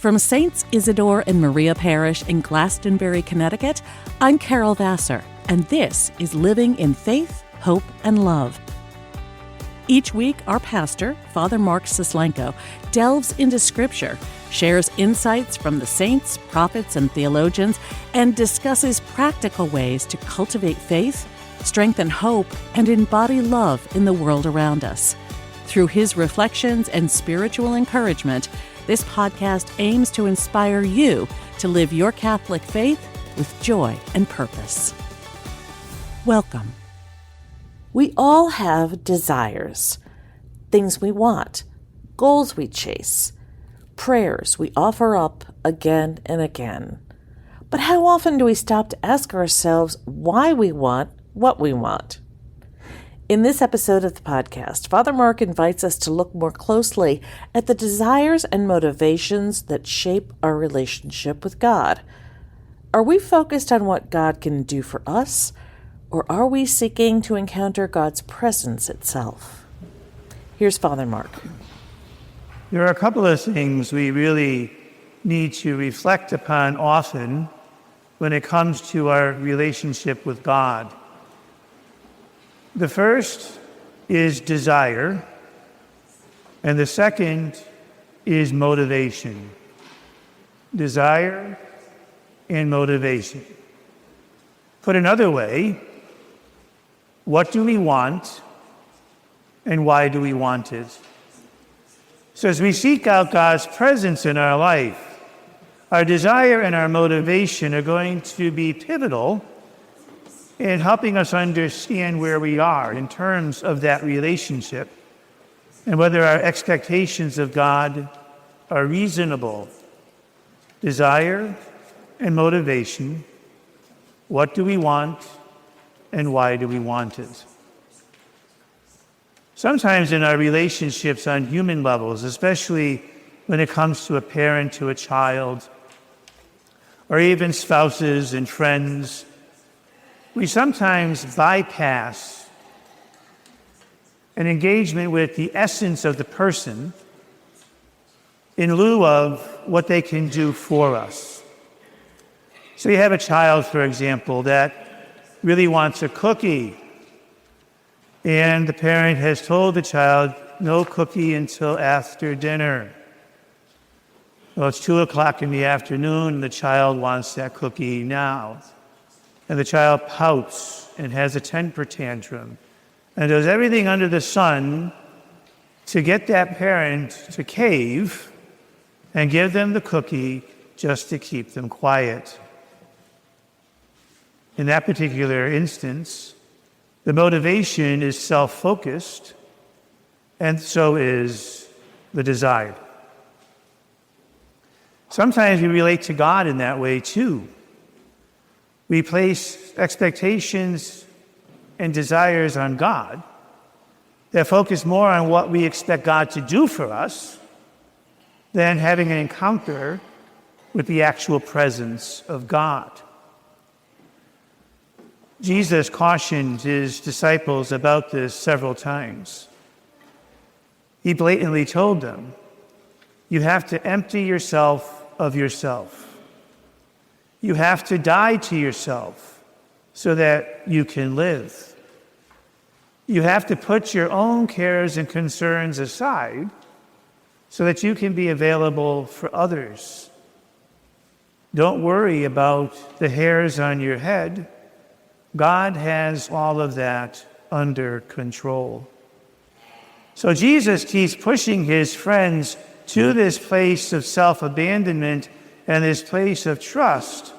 From Saints Isidore and Maria Parish in Glastonbury, Connecticut, I'm Carol Vassar, and this is Living in Faith, Hope, and Love. Each week, our pastor, Father Mark Sislenko, delves into Scripture, shares insights from the saints, prophets, and theologians, and discusses practical ways to cultivate faith, strengthen hope, and embody love in the world around us. Through his reflections and spiritual encouragement, this podcast aims to inspire you to live your Catholic faith with joy and purpose. Welcome. We all have desires, things we want, goals we chase, prayers we offer up again and again. But how often do we stop to ask ourselves why we want what we want? In this episode of the podcast, Father Mark invites us to look more closely at the desires and motivations that shape our relationship with God. Are we focused on what God can do for us, or are we seeking to encounter God's presence itself? Here's Father Mark. There are a couple of things we really need to reflect upon often when it comes to our relationship with God. The first is desire, and the second is motivation. Desire and motivation. Put another way, what do we want and why do we want it? So as we seek out God's presence in our life, our desire and our motivation are going to be pivotal in helping us understand where we are in terms of that relationship and whether our expectations of God are reasonable. Desire and motivation. What do we want and why do we want it? Sometimes in our relationships on human levels, especially when it comes to a parent to a child, or even spouses and friends, we sometimes bypass an engagement with the essence of the person in lieu of what they can do for us. So you have a child, for example, that really wants a cookie, and the parent has told the child, no cookie until after dinner. Well, it's 2:00 in the afternoon, and the child wants that cookie now. And the child pouts and has a temper tantrum and does everything under the sun to get that parent to cave and give them the cookie just to keep them quiet. In that particular instance, the motivation is self-focused, and so is the desire. Sometimes we relate to God in that way too. We place expectations and desires on God that focus more on what we expect God to do for us than having an encounter with the actual presence of God. Jesus cautioned his disciples about this several times. He blatantly told them, you have to empty yourself of yourself. You have to die to yourself so that you can live. You have to put your own cares and concerns aside so that you can be available for others. Don't worry about the hairs on your head. God has all of that under control. So Jesus keeps pushing his friends to this place of self-abandonment and this place of trust,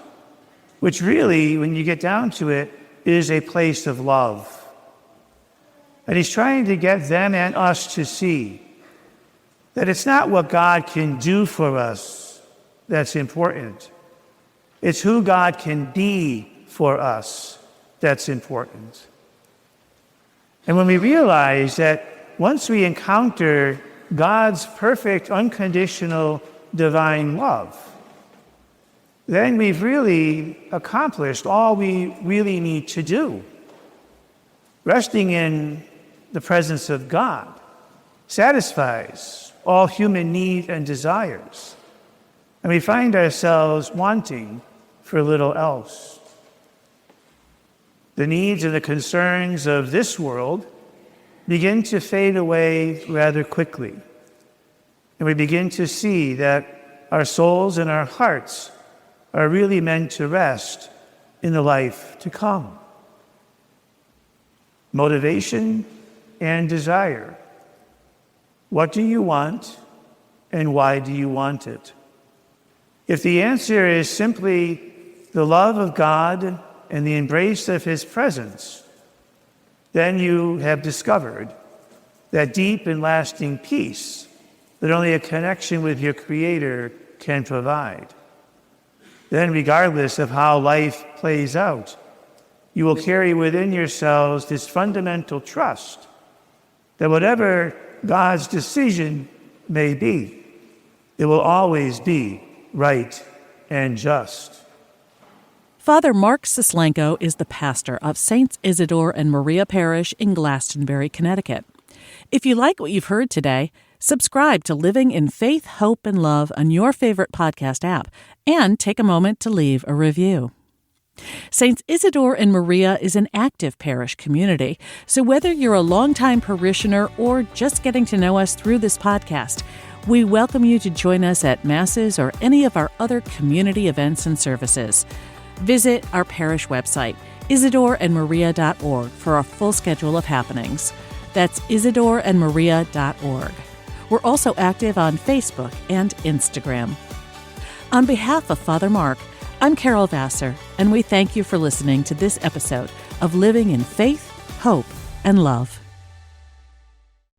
which really, when you get down to it, is a place of love. And he's trying to get them and us to see that it's not what God can do for us that's important. It's who God can be for us that's important. And when we realize that once we encounter God's perfect, unconditional, divine love, then we've really accomplished all we really need to do. Resting in the presence of God satisfies all human need and desires. and we find ourselves wanting for little else. The needs and the concerns of this world begin to fade away rather quickly, and we begin to see that our souls and our hearts are really meant to rest in the life to come. Motivation and desire. What do you want, and why do you want it? If the answer is simply the love of God and the embrace of His presence, then you have discovered that deep and lasting peace that only a connection with your Creator can provide. Then, regardless of how life plays out, you will carry within yourselves this fundamental trust that whatever God's decision may be, it will always be right and just. Father Mark Sislenko is the pastor of Saints Isidore and Maria Parish in Glastonbury, Connecticut. If you like what you've heard today, subscribe to Living in Faith, Hope, and Love on your favorite podcast app, and take a moment to leave a review. Saints Isidore and Maria is an active parish community, so whether you're a longtime parishioner or just getting to know us through this podcast, we welcome you to join us at Masses or any of our other community events and services. Visit our parish website, isidoreandmaria.org, for a full schedule of happenings. That's isidoreandmaria.org. We're also active on Facebook and Instagram. On behalf of Father Mark, I'm Carol Vassar, and we thank you for listening to this episode of Living in Faith, Hope, and Love.